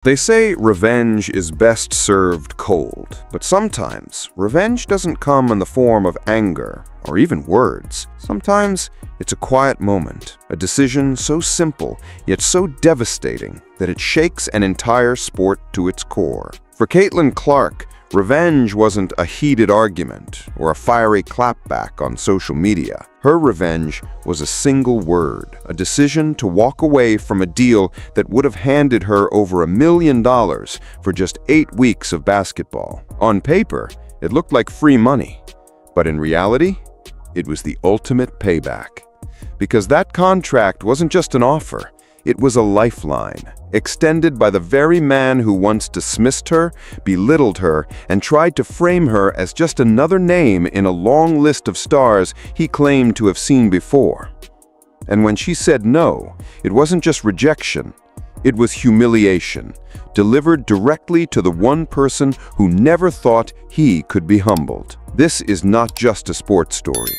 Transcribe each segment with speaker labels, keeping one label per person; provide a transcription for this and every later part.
Speaker 1: They say revenge is best served cold, but sometimes revenge doesn't come in the form of anger or even words. Sometimes it's a quiet moment, a decision so simple yet so devastating that it shakes an entire sport to its core. For Caitlin Clark, revenge wasn't a heated argument or a fiery clapback on social media. Her revenge was a single word, a decision to walk away from a deal that would have handed her over $1 million for just 8 weeks of basketball. On paper, it looked like free money, but in reality, it was the ultimate payback. Because that contract wasn't just an offer, it was a lifeline, extended by the very man who once dismissed her, belittled her, and tried to frame her as just another name in a long list of stars he claimed to have seen before. And when she said no, it wasn't just rejection, it was humiliation, delivered directly to the one person who never thought he could be humbled. This is not just a sports story.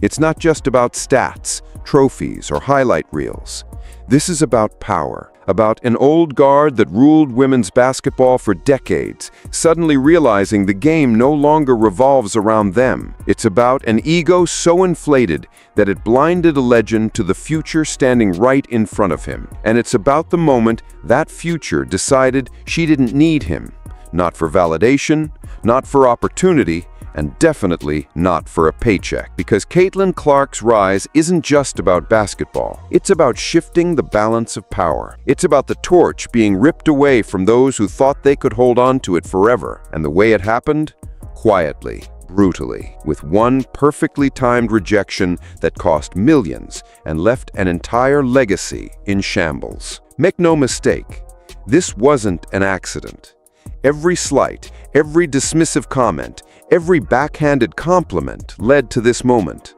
Speaker 1: It's not just about stats, trophies, or highlight reels. This is about power, about an old guard that ruled women's basketball for decades, suddenly realizing the game no longer revolves around them. It's about an ego so inflated that it blinded a legend to the future standing right in front of him. And it's about the moment that future decided she didn't need him, not for validation, not for opportunity, and definitely not for a paycheck. Because Caitlin Clark's rise isn't just about basketball. It's about shifting the balance of power. It's about the torch being ripped away from those who thought they could hold on to it forever. And the way it happened? Quietly, brutally, with one perfectly timed rejection that cost millions and left an entire legacy in shambles. Make no mistake, this wasn't an accident. Every slight, every dismissive comment, every backhanded compliment led to this moment.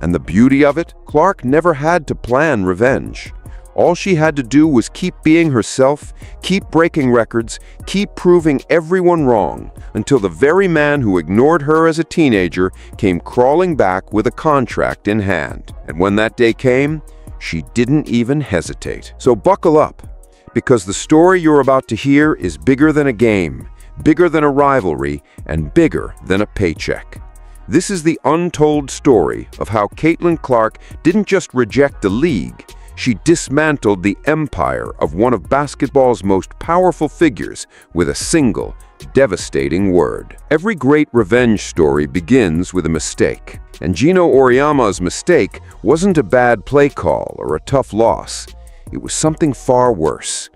Speaker 1: And the beauty of it, Clark never had to plan revenge. All she had to do was keep being herself, keep breaking records, keep proving everyone wrong, until the very man who ignored her as a teenager came crawling back with a contract in hand. And when that day came, she didn't even hesitate. So buckle up, because the story you're about to hear is bigger than a game, bigger than a rivalry, and bigger than a paycheck. This is the untold story of how Caitlin Clark didn't just reject the league, she dismantled the empire of one of basketball's most powerful figures with a single, devastating word. Every great revenge story begins with a mistake, and Geno Auriemma's mistake wasn't a bad play call or a tough loss. It was something far worse.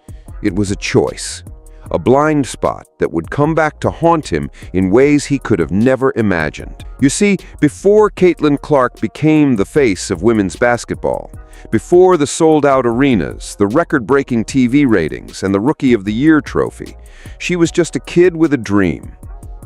Speaker 1: It was a choice. A blind spot that would come back to haunt him in ways he could have never imagined. You see, before Caitlin Clark became the face of women's basketball, before the sold-out arenas, the record-breaking TV ratings, and the Rookie of the Year trophy, she was just a kid with a dream.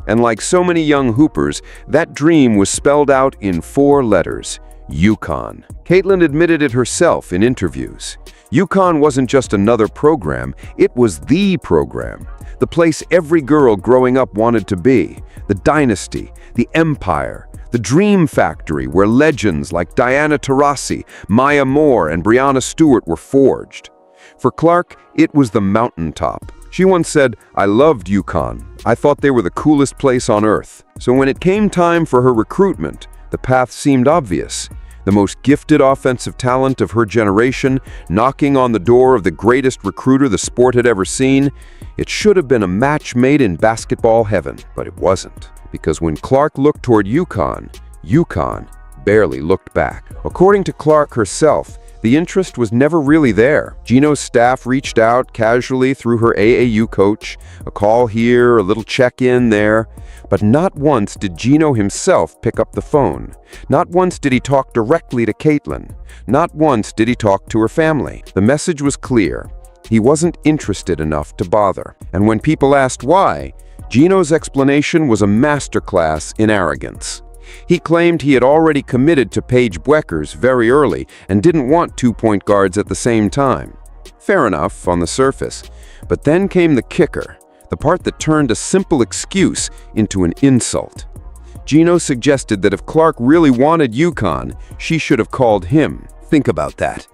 Speaker 1: And like so many young hoopers, that dream was spelled out in 4 letters: UConn. Caitlin admitted it herself in interviews. UConn wasn't just another program, it was the program. The place every girl growing up wanted to be. The dynasty, the empire, the dream factory where legends like Diana Taurasi, Maya Moore, and Breanna Stewart were forged. For Clark, it was the mountaintop. She once said, "I loved UConn. I thought they were the coolest place on earth." So when it came time for her recruitment, the path seemed obvious. The most gifted offensive talent of her generation, knocking on the door of the greatest recruiter the sport had ever seen. It should have been a match made in basketball heaven, but it wasn't. Because when Clark looked toward UConn, UConn barely looked back. According to Clark herself, the interest was never really there. Geno's staff reached out casually through her AAU coach, a call here, a little check-in there. But not once did Geno himself pick up the phone. Not once did he talk directly to Caitlin. Not once did he talk to her family. The message was clear. He wasn't interested enough to bother. And when people asked why, Geno's explanation was a masterclass in arrogance. He claimed he had already committed to Paige Bueckers very early and didn't want 2-point guards at the same time. Fair enough on the surface. But then came the kicker. The part that turned a simple excuse into an insult. Geno suggested that if Clark really wanted UConn, she should have called him. Think about that.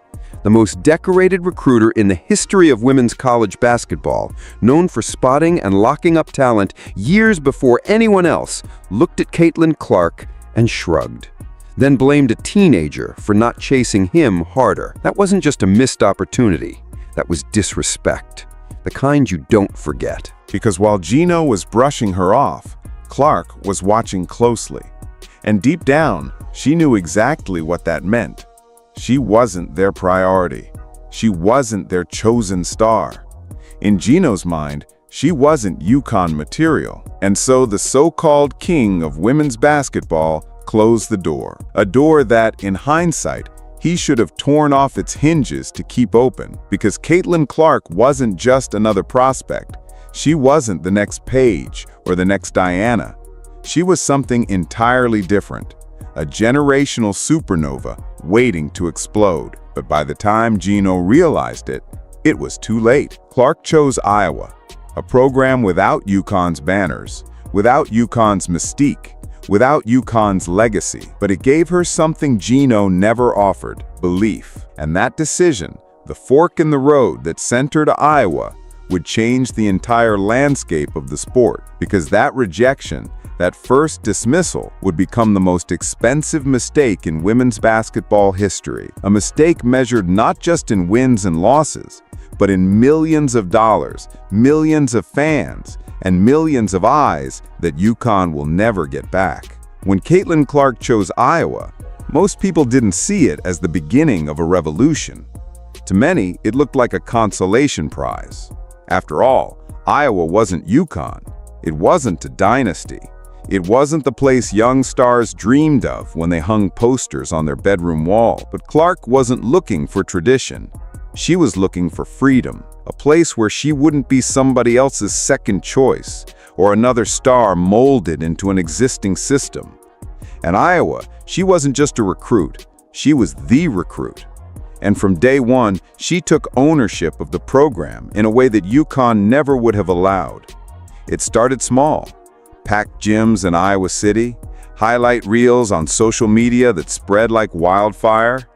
Speaker 1: the most decorated recruiter in the history of women's college basketball, known for spotting and locking up talent years before anyone else, looked at Caitlin Clark and shrugged. Then blamed a teenager for not chasing him harder. That wasn't just a missed opportunity. That was disrespect. The kind you don't forget.
Speaker 2: Because while Geno was brushing her off, Clark was watching closely. And deep down, she knew exactly what that meant. She wasn't their priority. She wasn't their chosen star. In Geno's mind, she wasn't UConn material. And so the so-called king of women's basketball closed the door. A door that, in hindsight, he should have torn off its hinges to keep open. Because Caitlin Clark wasn't just another prospect. She wasn't the next Paige or the next Diana. She was something entirely different. A generational supernova waiting to explode. But by the time Geno realized it, it was too late. Clark chose Iowa, a program without UConn's banners, without UConn's mystique, without UConn's legacy. But it gave her something Geno never offered: belief. And that decision, the fork in the road that sent her to Iowa, would change the entire landscape of the sport. Because that rejection, that first dismissal, would become the most expensive mistake in women's basketball history. A mistake measured not just in wins and losses, but in millions of dollars, millions of fans, and millions of eyes that UConn will never get back. When Caitlin Clark chose Iowa, most people didn't see it as the beginning of a revolution. To many, it looked like a consolation prize. After all, Iowa wasn't UConn. It wasn't a dynasty. It wasn't the place young stars dreamed of when they hung posters on their bedroom wall. But Clark wasn't looking for tradition. She was looking for freedom, a place where she wouldn't be somebody else's second choice or another star molded into an existing system. And Iowa, she wasn't just a recruit, she was the recruit. And from day one, she took ownership of the program in a way that UConn never would have allowed. It started small. Packed gyms in Iowa City, highlight reels on social media that spread like wildfire.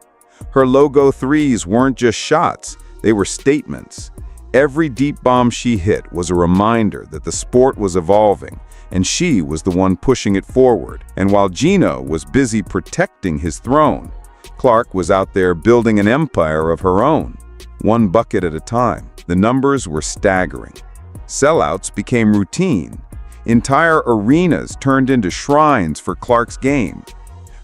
Speaker 2: Her logo threes weren't just shots, they were statements. Every deep bomb she hit was a reminder that the sport was evolving, and she was the one pushing it forward. And while Geno was busy protecting his throne, Clark was out there building an empire of her own, one bucket at a time. The numbers were staggering. Sellouts became routine. Entire arenas turned into shrines for Clark's game.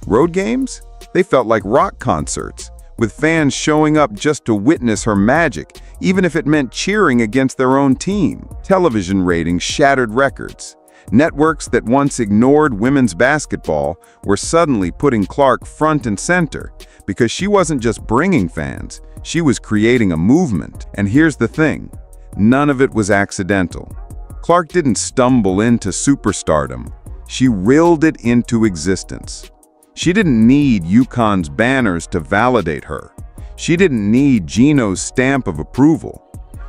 Speaker 2: Road games? They felt like rock concerts, with fans showing up just to witness her magic, even if it meant cheering against their own team. Television ratings shattered records. Networks that once ignored women's basketball were suddenly putting Clark front and center, because she wasn't just bringing fans, she was creating a movement. And here's the thing, none of it was accidental. Clark didn't stumble into superstardom. She willed it into existence. She didn't need UConn's banners to validate her. She didn't need Geno's stamp of approval.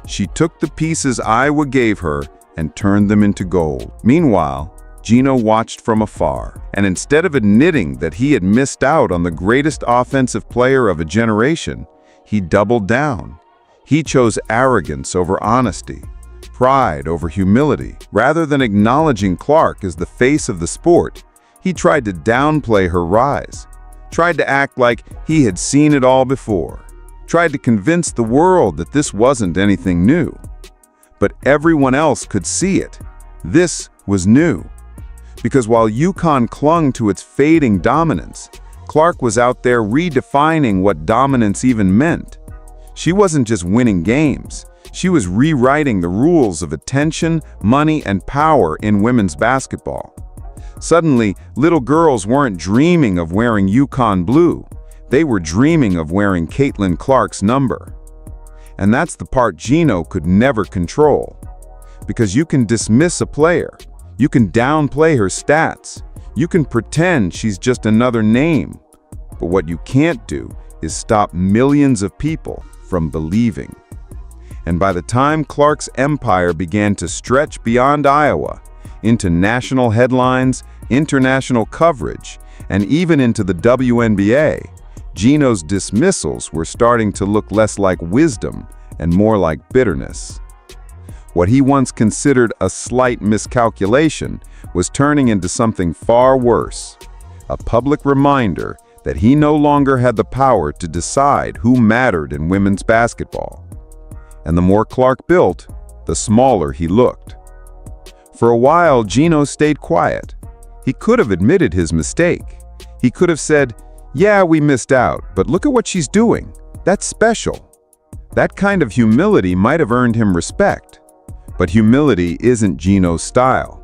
Speaker 2: She took the pieces Iowa gave her and turned them into gold. Meanwhile, Geno watched from afar, and instead of admitting that he had missed out on the greatest offensive player of a generation, he doubled down. He chose arrogance over honesty, pride over humility. Rather than acknowledging Clark as the face of the sport, he tried to downplay her rise, tried to act like he had seen it all before, tried to convince the world that this wasn't anything new. But everyone else could see it. This was new. Because while UConn clung to its fading dominance, Clark was out there redefining what dominance even meant. She wasn't just winning games. She was rewriting the rules of attention, money, and power in women's basketball. Suddenly, little girls weren't dreaming of wearing UConn blue. They were dreaming of wearing Caitlin Clark's number. And that's the part Geno could never control. Because you can dismiss a player. You can downplay her stats. You can pretend she's just another name. But what you can't do is stop millions of people from believing. And by the time Clark's empire began to stretch beyond Iowa, into national headlines, international coverage, and even into the WNBA, Geno's dismissals were starting to look less like wisdom and more like bitterness. What he once considered a slight miscalculation was turning into something far worse, a public reminder that he no longer had the power to decide who mattered in women's basketball. And the more Clark built, the smaller he looked. For a while, Geno stayed quiet. He could have admitted his mistake. He could have said, "Yeah, we missed out, but look at what she's doing. That's special." That kind of humility might have earned him respect. But humility isn't Geno's style.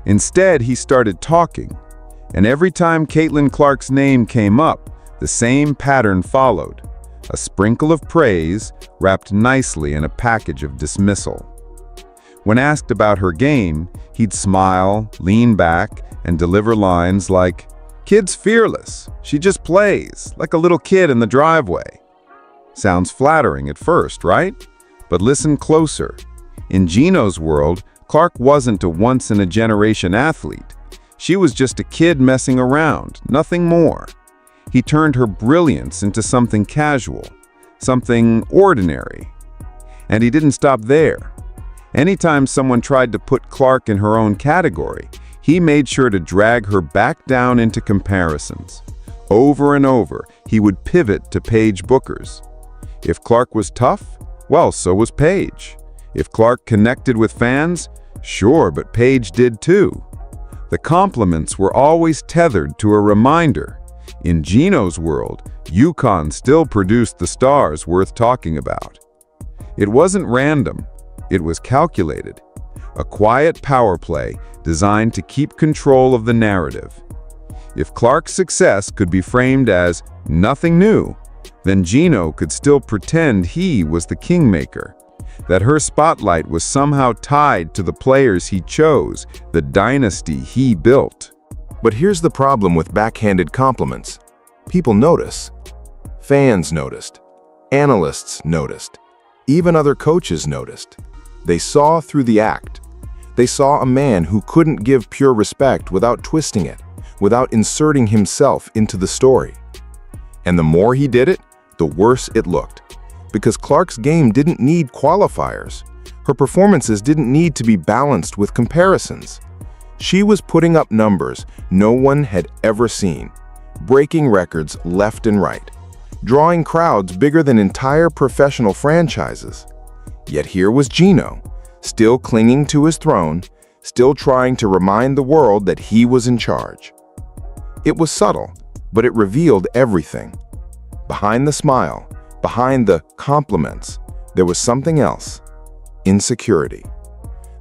Speaker 2: Instead, he started talking. And every time Caitlin Clark's name came up, the same pattern followed. A sprinkle of praise wrapped nicely in a package of dismissal. When asked about her game, he'd smile, lean back, and deliver lines like, "Kid's fearless. She just plays, like a little kid in the driveway." Sounds flattering at first, right? But listen closer. In Geno's world, Clark wasn't a once-in-a-generation athlete. She was just a kid messing around, nothing more. He turned her brilliance into something casual, something ordinary. And he didn't stop there. Anytime someone tried to put Clark in her own category, he made sure to drag her back down into comparisons. Over and over, he would pivot to Paige Booker's. If Clark was tough, well, so was Paige. If Clark connected with fans, sure, but Paige did too. The compliments were always tethered to a reminder. In Geno's world, UConn still produced the stars worth talking about. It wasn't random, it was calculated. A quiet power play designed to keep control of the narrative. If Clark's success could be framed as nothing new, then Geno could still pretend he was the kingmaker, that her spotlight was somehow tied to the players he chose, the dynasty he built.
Speaker 3: But here's the problem with backhanded compliments. People notice. Fans noticed. Analysts noticed. Even other coaches noticed. They saw through the act. They saw a man who couldn't give pure respect without twisting it, without inserting himself into the story. And the more he did it, the worse it looked. Because Clark's game didn't need qualifiers. Her performances didn't need to be balanced with comparisons. She was putting up numbers no one had ever seen, breaking records left and right, drawing crowds bigger than entire professional franchises. Yet here was Geno, still clinging to his throne, still trying to remind the world that he was in charge. It was subtle, but it revealed everything. Behind the smile, behind the compliments, there was something else: insecurity.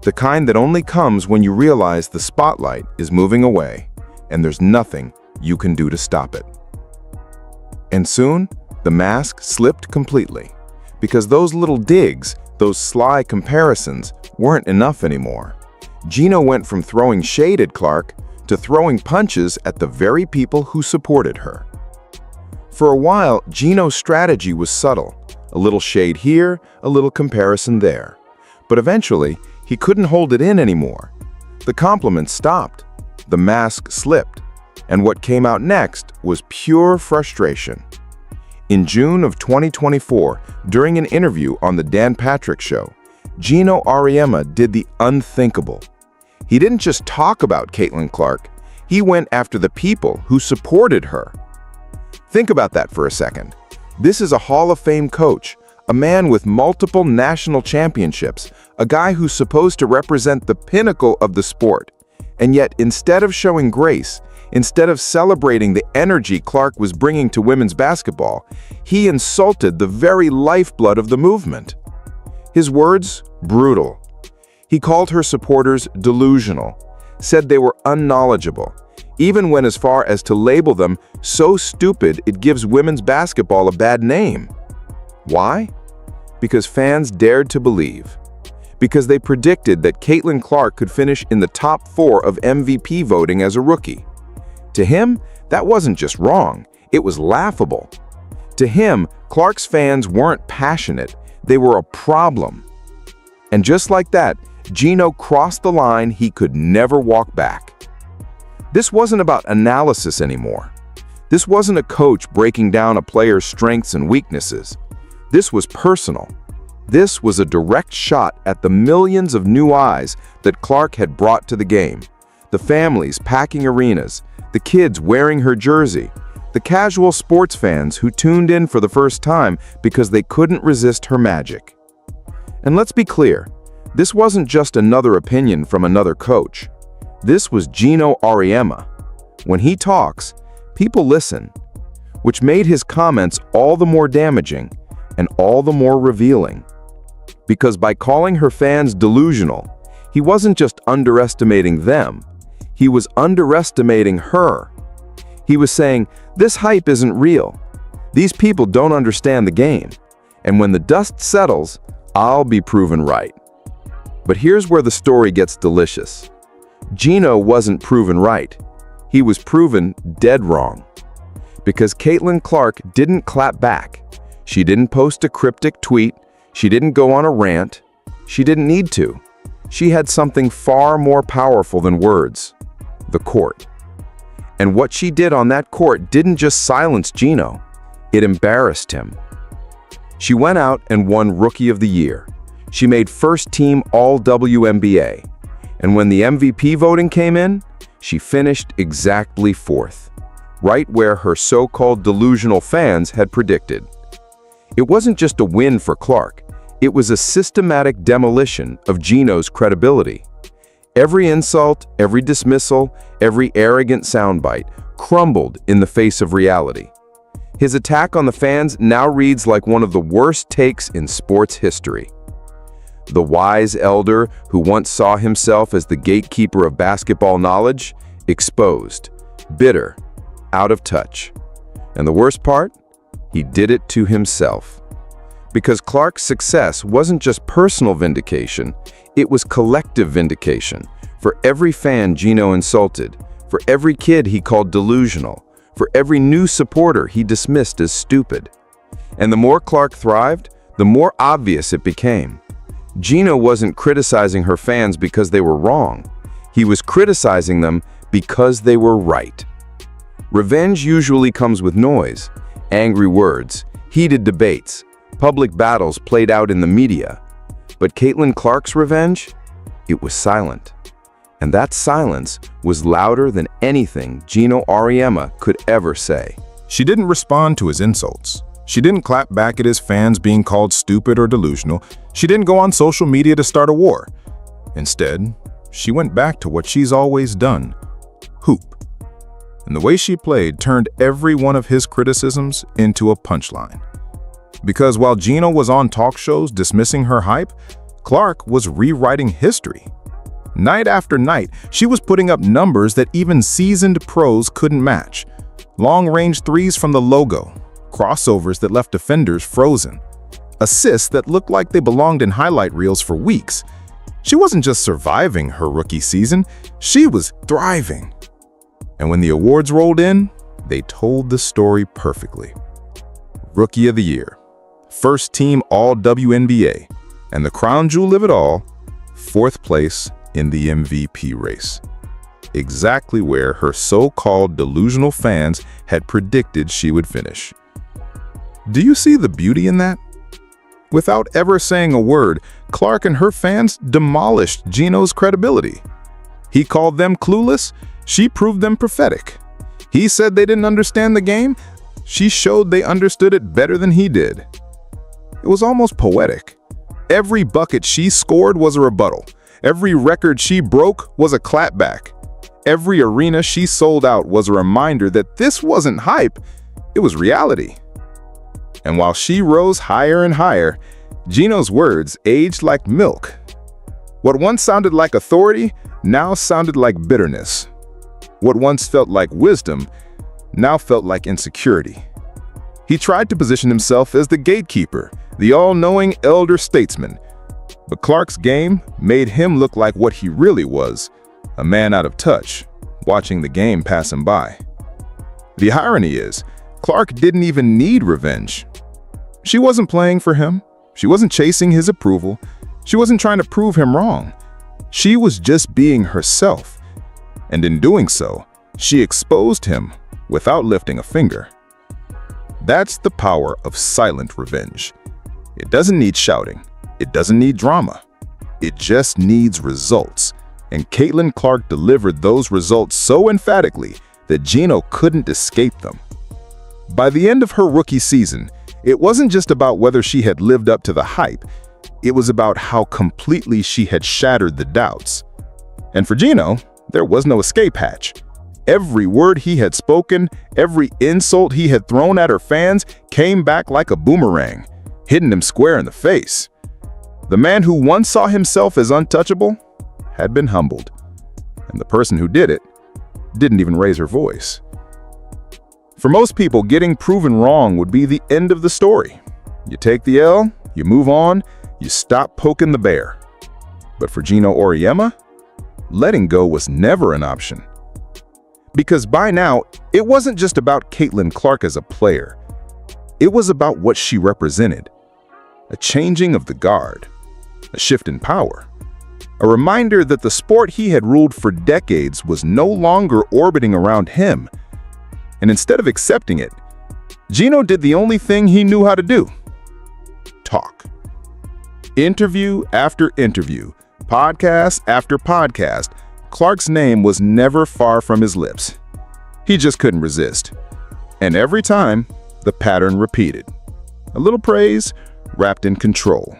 Speaker 3: The kind that only comes when you realize the spotlight is moving away and there's nothing you can do to stop it. And soon, the mask slipped completely, because those little digs, those sly comparisons, weren't enough anymore. Geno went from throwing shade at Clark to throwing punches at the very people who supported her. For a while, Geno's strategy was subtle, a little shade here, a little comparison there. But eventually, he couldn't hold it in anymore. The compliments stopped, the mask slipped, and what came out next was pure frustration. In June of 2024, during an interview on The Dan Patrick Show, Geno Auriemma did the unthinkable. He didn't just talk about Caitlin Clark, he went after the people who supported her. Think about that for a second. This is a Hall of Fame coach, a man with multiple national championships, a guy who's supposed to represent the pinnacle of the sport. And yet, instead of showing grace, instead of celebrating the energy Clark was bringing to women's basketball, he insulted the very lifeblood of the movement. His words, brutal. He called her supporters delusional, said they were unknowledgeable, even went as far as to label them so stupid it gives women's basketball a bad name. Why? Because fans dared to believe. Because they predicted that Caitlin Clark could finish in the top 4 of MVP voting as a rookie. To him, that wasn't just wrong, it was laughable. To him, Clark's fans weren't passionate, they were a problem. And just like that, Geno crossed the line he could never walk back. This wasn't about analysis anymore.
Speaker 1: This wasn't a coach breaking down a player's strengths and weaknesses. This was personal. This was a direct shot at the millions of new eyes that Clark had brought to the game. The families packing arenas, the kids wearing her jersey, the casual sports fans who tuned in for the first time because they couldn't resist her magic. And let's be clear, this wasn't just another opinion from another coach. This was Geno Auriemma. When he talks, people listen, which made his comments all the more damaging and all the more revealing. Because by calling her fans delusional, he wasn't just underestimating them, he was underestimating her. He was saying, this hype isn't real. These people don't understand the game. And when the dust settles, I'll be proven right. But here's where the story gets delicious. Geno wasn't proven right. He was proven dead wrong. Because Caitlin Clark didn't clap back. She didn't post a cryptic tweet. She didn't go on a rant. She didn't need to. She had something far more powerful than words: the court. And what she did on that court didn't just silence Geno, it embarrassed him. She went out and won Rookie of the Year. She made first-team All-WNBA. And when the MVP voting came in, she finished exactly fourth, right where her so-called delusional fans had predicted. It wasn't just a win for Clark, it was a systematic demolition of Geno's credibility. Every insult, every dismissal, every arrogant soundbite crumbled in the face of reality. His attack on the fans now reads like one of the worst takes in sports history. The wise elder who once saw himself as the gatekeeper of basketball knowledge, exposed, bitter, out of touch. And the worst part? He did it to himself. Because Clark's success wasn't just personal vindication, it was collective vindication. For every fan Geno insulted, for every kid he called delusional, for every new supporter he dismissed as stupid. And the more Clark thrived, the more obvious it became. Geno wasn't criticizing her fans because they were wrong. He was criticizing them because they were right. Revenge usually comes with noise, angry words, heated debates, public battles played out in the media. But Caitlin Clark's revenge? It was silent. And that silence was louder than anything Geno Auriemma could ever say.
Speaker 2: She didn't respond to his insults. She didn't clap back at his fans being called stupid or delusional. She didn't go on social media to start a war. Instead, she went back to what she's always done: hoop. And the way she played turned every one of his criticisms into a punchline. Because while Geno was on talk shows dismissing her hype, Clark was rewriting history. Night after night, she was putting up numbers that even seasoned pros couldn't match. Long-range threes from the logo, crossovers that left defenders frozen, assists that looked like they belonged in highlight reels for weeks. She wasn't just surviving her rookie season, she was thriving. And when the awards rolled in, they told the story perfectly. Rookie of the Year, first team All-WNBA, and the crown jewel of it all, fourth place in the MVP race. Exactly where her so-called delusional fans had predicted she would finish. Do you see the beauty in that? Without ever saying a word, Clark and her fans demolished Geno's credibility. He called them clueless, she proved them prophetic. He said they didn't understand the game, she showed they understood it better than he did. It was almost poetic. Every bucket she scored was a rebuttal. Every record she broke was a clapback. Every arena she sold out was a reminder that this wasn't hype, it was reality. And while she rose higher and higher, Geno's words aged like milk. What once sounded like authority now sounded like bitterness. What once felt like wisdom now felt like insecurity. He tried to position himself as the gatekeeper, the all-knowing elder statesman. But Clark's game made him look like what he really was, a man out of touch, watching the game pass him by. The irony is, Clark didn't even need revenge. She wasn't playing for him. She wasn't chasing his approval. She wasn't trying to prove him wrong. She was just being herself. And in doing so, she exposed him
Speaker 1: without lifting a finger. That's the power of silent revenge. It doesn't need shouting. It doesn't need drama. It just needs results. And Caitlin Clark delivered those results so emphatically that Geno couldn't escape them. By the end of her rookie season, it wasn't just about whether she had lived up to the hype. It was about how completely she had shattered the doubts. And for Geno, there was no escape hatch. Every word he had spoken, every insult he had thrown at her fans came back like a boomerang, hitting him square in the face. The man who once saw himself as untouchable had been humbled, and the person who did it didn't even raise her voice. For most people, getting proven wrong would be the end of the story. You take the L, you move on, you stop poking the bear. But for Geno Auriemma, letting go was never an option. Because by now, it wasn't just about Caitlin Clark as a player. It was about what she represented. A changing of the guard, a shift in power, a reminder that the sport he had ruled for decades was no longer orbiting around him. And instead of accepting it, Geno did the only thing he knew how to do: talk. Interview after interview, podcast after podcast, Clark's name was never far from his lips. He just couldn't resist. And every time, the pattern repeated. A little praise wrapped in control.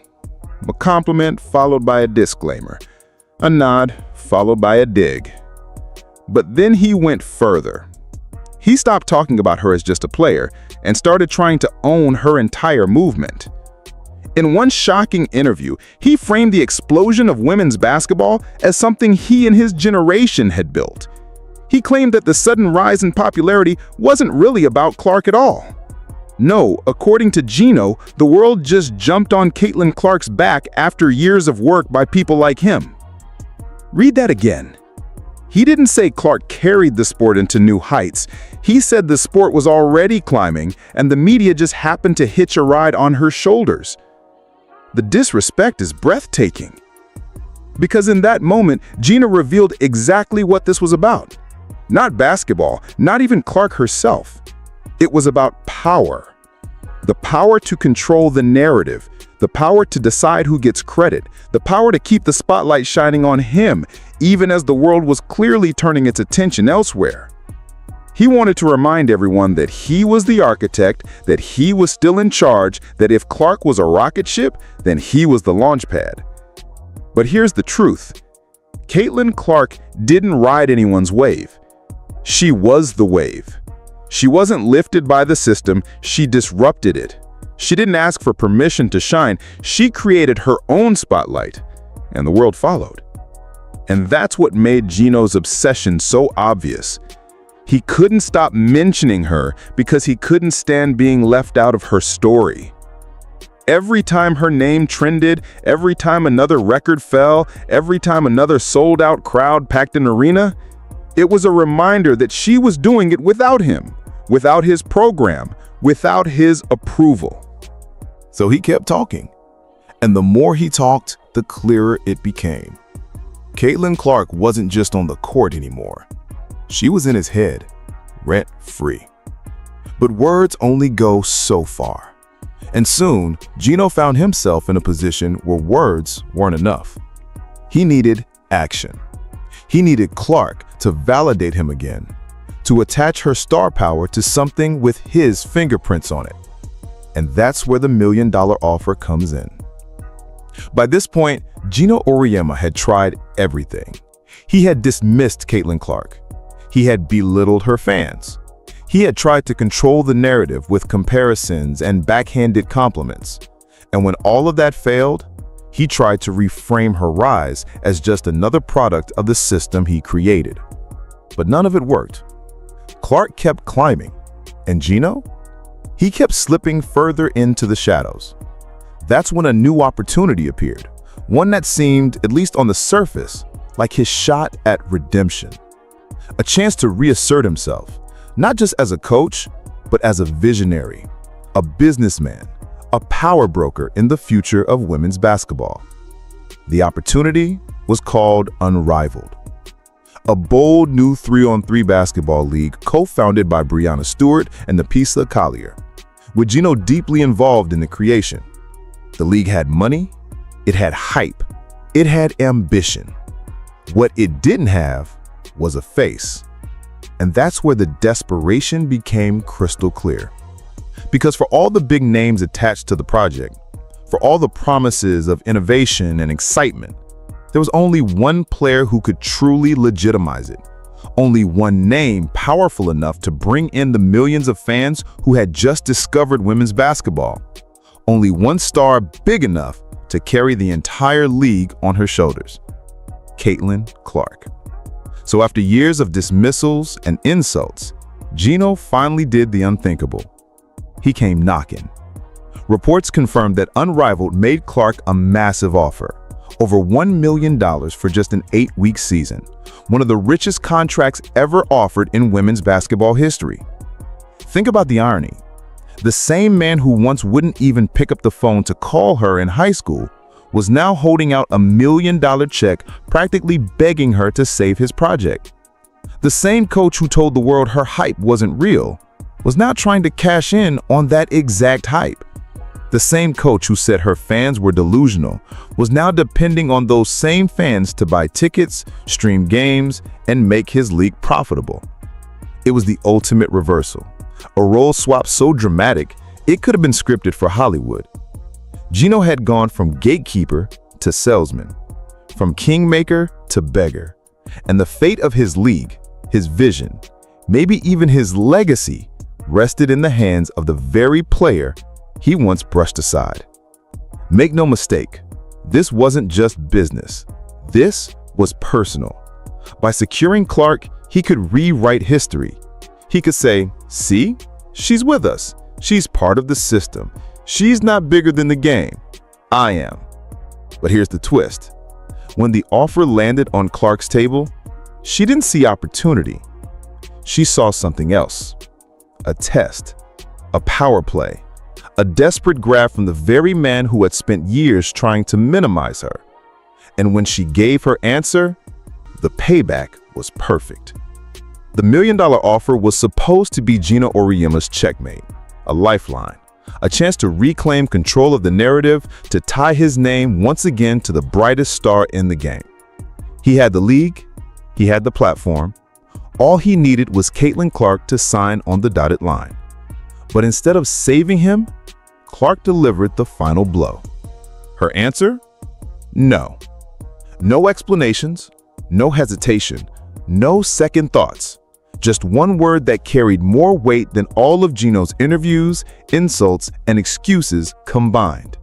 Speaker 1: A compliment followed by a disclaimer. A nod followed by a dig. But then he went further. He stopped talking about her as just a player and started trying to own her entire movement. In one shocking interview, he framed the explosion of women's basketball as something he and his generation had built. He claimed that the sudden rise in popularity wasn't really about Clark at all. No, according to Geno, the world just jumped on Caitlin Clark's back after years of work by people like him. Read that again. He didn't say Clark carried the sport into new heights. He said the sport was already climbing and the media just happened to hitch a ride on her shoulders. The disrespect is breathtaking. Because in that moment, Geno revealed exactly what this was about. Not basketball, not even Clark herself. It was about power. The power to control the narrative, the power to decide who gets credit, the power to keep the spotlight shining on him, even as the world was clearly turning its attention elsewhere. He wanted to remind everyone that he was the architect, that he was still in charge, that if Clark was a rocket ship, then he was the launch pad. But here's the truth. Caitlin Clark didn't ride anyone's wave. She was the wave. She wasn't lifted by the system, she disrupted it. She didn't ask for permission to shine, she created her own spotlight, and the world followed. And that's what made Geno's obsession so obvious. He couldn't stop mentioning her because he couldn't stand being left out of her story. Every time her name trended, every time another record fell, every time another sold-out crowd packed an arena, it was a reminder that she was doing it without him, without his program, without his approval.
Speaker 3: So he kept talking. And the more he talked, the clearer it became. Caitlin Clark wasn't just on the court anymore. She was in his head, rent-free. But words only go so far. And soon, Geno found himself in a position where words weren't enough. He needed action. He needed Clark to validate him again, to attach her star power to something with his fingerprints on it. And that's where the $1 million offer comes in. By this point, Geno Auriemma had tried everything. He had dismissed Caitlin Clark. He had belittled her fans. He had tried to control the narrative with comparisons and backhanded compliments. And when all of that failed, he tried to reframe her rise as just another product of the system he created. But none of it worked. Clark kept climbing, and Geno? He kept slipping further into the shadows. That's when a new opportunity appeared, one that seemed, at least on the surface, like his shot at redemption. A chance to reassert himself, not just as a coach, but as a visionary, a businessman, a power broker in the future of women's basketball. The opportunity was called Unrivaled.
Speaker 2: a bold new 3-on-3 basketball league co-founded by Breanna Stewart and Napisa Collier, with Geno deeply involved in the creation. The league had money, it had hype, it had ambition. What it didn't have was a face. And that's where the desperation became crystal clear. Because for all the big names attached to the project, for all the promises of innovation and excitement, there was only one player who could truly legitimize it. Only one name powerful enough to bring in the millions of fans who had just discovered women's basketball. Only one star big enough to carry the entire league on her shoulders. Caitlin Clark. So after years of dismissals and insults, Geno finally did the unthinkable. He came knocking. Reports confirmed that Unrivaled made Clark a massive offer, over $1 million for just an 8-week season, one of the richest contracts ever offered in women's basketball history. Think about the irony. The same man who once wouldn't even pick up the phone to call her in high school was now holding out $1 million check, practically begging her to save his project. The same coach who told the world her hype wasn't real was now trying to cash in on that exact hype. The same coach who said her fans were delusional was now depending on those same fans to buy tickets, stream games, and make his league profitable. It was the ultimate reversal, a role swap so dramatic it could have been scripted for Hollywood. Geno had gone from gatekeeper to salesman, from kingmaker to beggar, and the fate of his league, his vision, maybe even his legacy, rested in the hands of the very player he once brushed aside. Make no mistake, this wasn't just business. This was personal. By securing Clark, he could rewrite history. He could say, "See, she's with us. She's part of the system. She's not bigger than the game. I am." But here's the twist. When the offer landed on Clark's table, she didn't see opportunity. She saw something else. A test, a power play, a desperate grab from the very man who had spent years trying to minimize her. And when she gave her answer, the payback was perfect. The $1 million offer was supposed to be Geno Auriemma's checkmate, a lifeline, a chance to reclaim control of the narrative, to tie his name once again to the brightest star in the game. He had the league, he had the platform. All he needed was Caitlin Clark to sign on the dotted line. But instead of saving him, Clark delivered the final blow. Her answer? No. No explanations, no hesitation, no second thoughts. Just one word that carried more weight than all of Geno's interviews, insults, and excuses combined.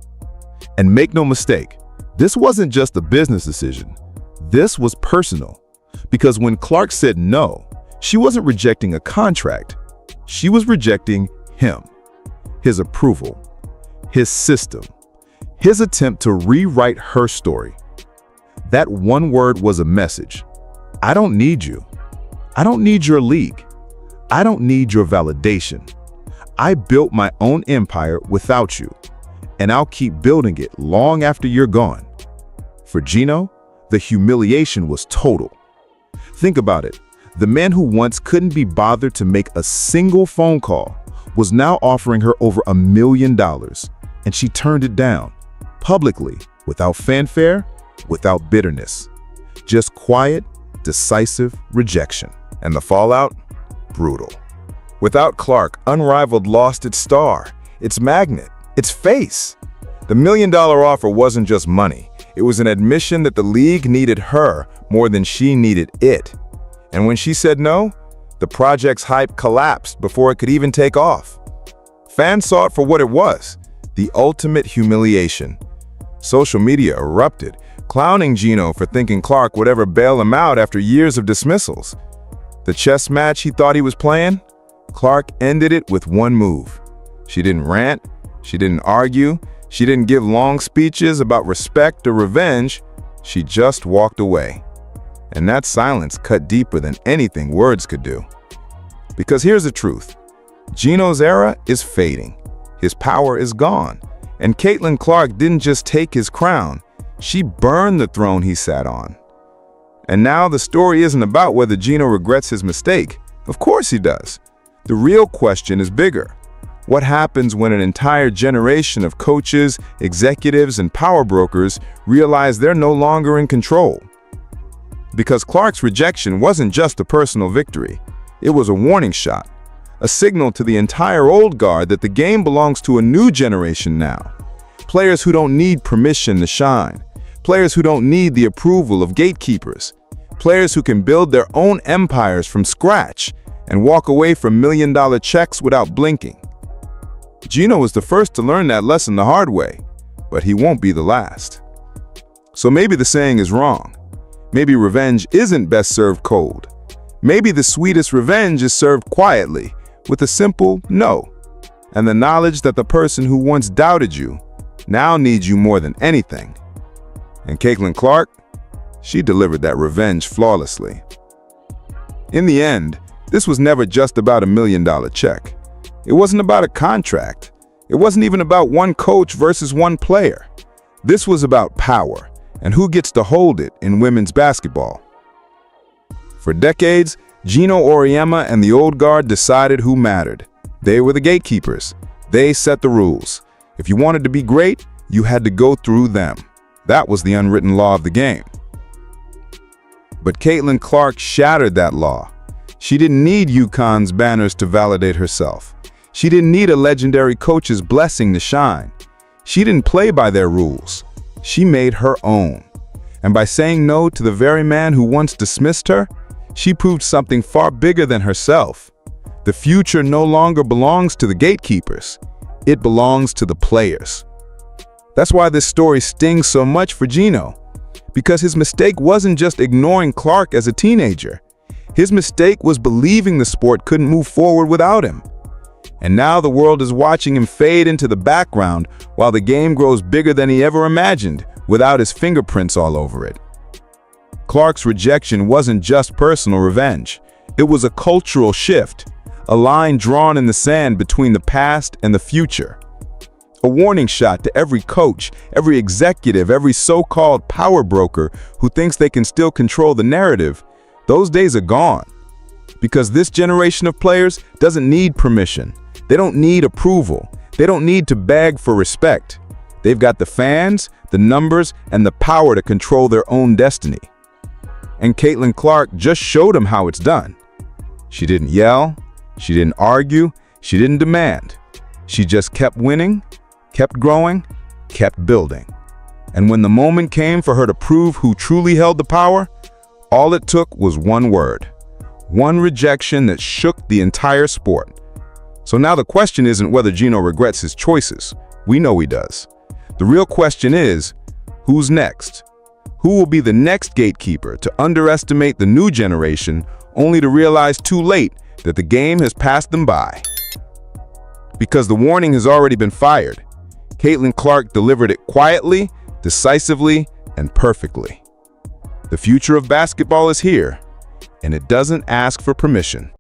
Speaker 2: And make no mistake, this wasn't just a business decision. This was personal. Because when Clark said no, she wasn't rejecting a contract. She was rejecting him, his approval, his system, his attempt to rewrite her story. That one word was a message. I don't need you. I don't need your league. I don't need your validation. I built my own empire without you, and I'll keep building it long after you're gone. For Geno, the humiliation was total. Think about it. The man who once couldn't be bothered to make a single phone call was now offering her over $1 million, and she turned it down, publicly, without fanfare, without bitterness. Just quiet, decisive rejection. And the fallout? Brutal. Without Clark, Unrivaled lost its star, its magnet, its face. The $1 million offer wasn't just money. It was an admission that the league needed her more than she needed it. And when she said no, the project's hype collapsed before it could even take off. Fans saw it for what it was, the ultimate humiliation. Social media erupted, clowning Geno for thinking Clark would ever bail him out after years of dismissals. The chess match he thought he was playing, Clark ended it with one move. She didn't rant, she didn't argue, she didn't give long speeches about respect or revenge. She just walked away. And that silence cut deeper than anything words could do. Because here's the truth. Geno's era is fading. His power is gone. And Caitlin Clark didn't just take his crown. She burned the throne he sat on. And now the story isn't about whether Geno regrets his mistake. Of course he does. The real question is bigger. What happens when an entire generation of coaches, executives, and power brokers realize they're no longer in control? Because Clark's rejection wasn't just a personal victory. It was a warning shot, a signal to the entire old guard that the game belongs to a new generation now. Players who don't need permission to shine. Players who don't need the approval of gatekeepers. Players who can build their own empires from scratch and walk away from million-dollar checks without blinking. Geno was the first to learn that lesson the hard way, but he won't be the last. So maybe the saying is wrong. Maybe revenge isn't best served cold. Maybe the sweetest revenge is served quietly, with a simple no, and the knowledge that the person who once doubted you now needs you more than anything. And Caitlin Clark, she delivered that revenge flawlessly. In the end, this was never just about $1 million check. It wasn't about a contract. It wasn't even about one coach versus one player. This was about power and who gets to hold it in women's basketball. For decades, Geno Auriemma and the old guard decided who mattered. They were the gatekeepers. They set the rules. If you wanted to be great, you had to go through them. That was the unwritten law of the game. But Caitlin Clark shattered that law. She didn't need UConn's banners to validate herself. She didn't need a legendary coach's blessing to shine. She didn't play by their rules. She made her own. And by saying no to the very man who once dismissed her, she proved something far bigger than herself. The future no longer belongs to the gatekeepers. It belongs to the players. That's why this story stings so much for Geno, because his mistake wasn't just ignoring Clark as a teenager. His mistake was believing the sport couldn't move forward without him. And now the world is watching him fade into the background while the game grows bigger than he ever imagined, without his fingerprints all over it. Clark's rejection wasn't just personal revenge. It was a cultural shift, a line drawn in the sand between the past and the future. A warning shot to every coach, every executive, every so-called power broker who thinks they can still control the narrative. Those days are gone. Because this generation of players doesn't need permission. They don't need approval. They don't need to beg for respect. They've got the fans, the numbers, and the power to control their own destiny. And Caitlin Clark just showed them how it's done. She didn't yell, she didn't argue, she didn't demand. She just kept winning, kept growing, kept building. And when the moment came for her to prove who truly held the power, all it took was one word. One rejection that shook the entire sport. So now the question isn't whether Geno regrets his choices. We know he does. The real question is, who's next? Who will be the next gatekeeper to underestimate the new generation only to realize too late that the game has passed them by? Because the warning has already been fired. Caitlin Clark delivered it quietly, decisively, and perfectly. The future of basketball is here, and it doesn't ask for permission.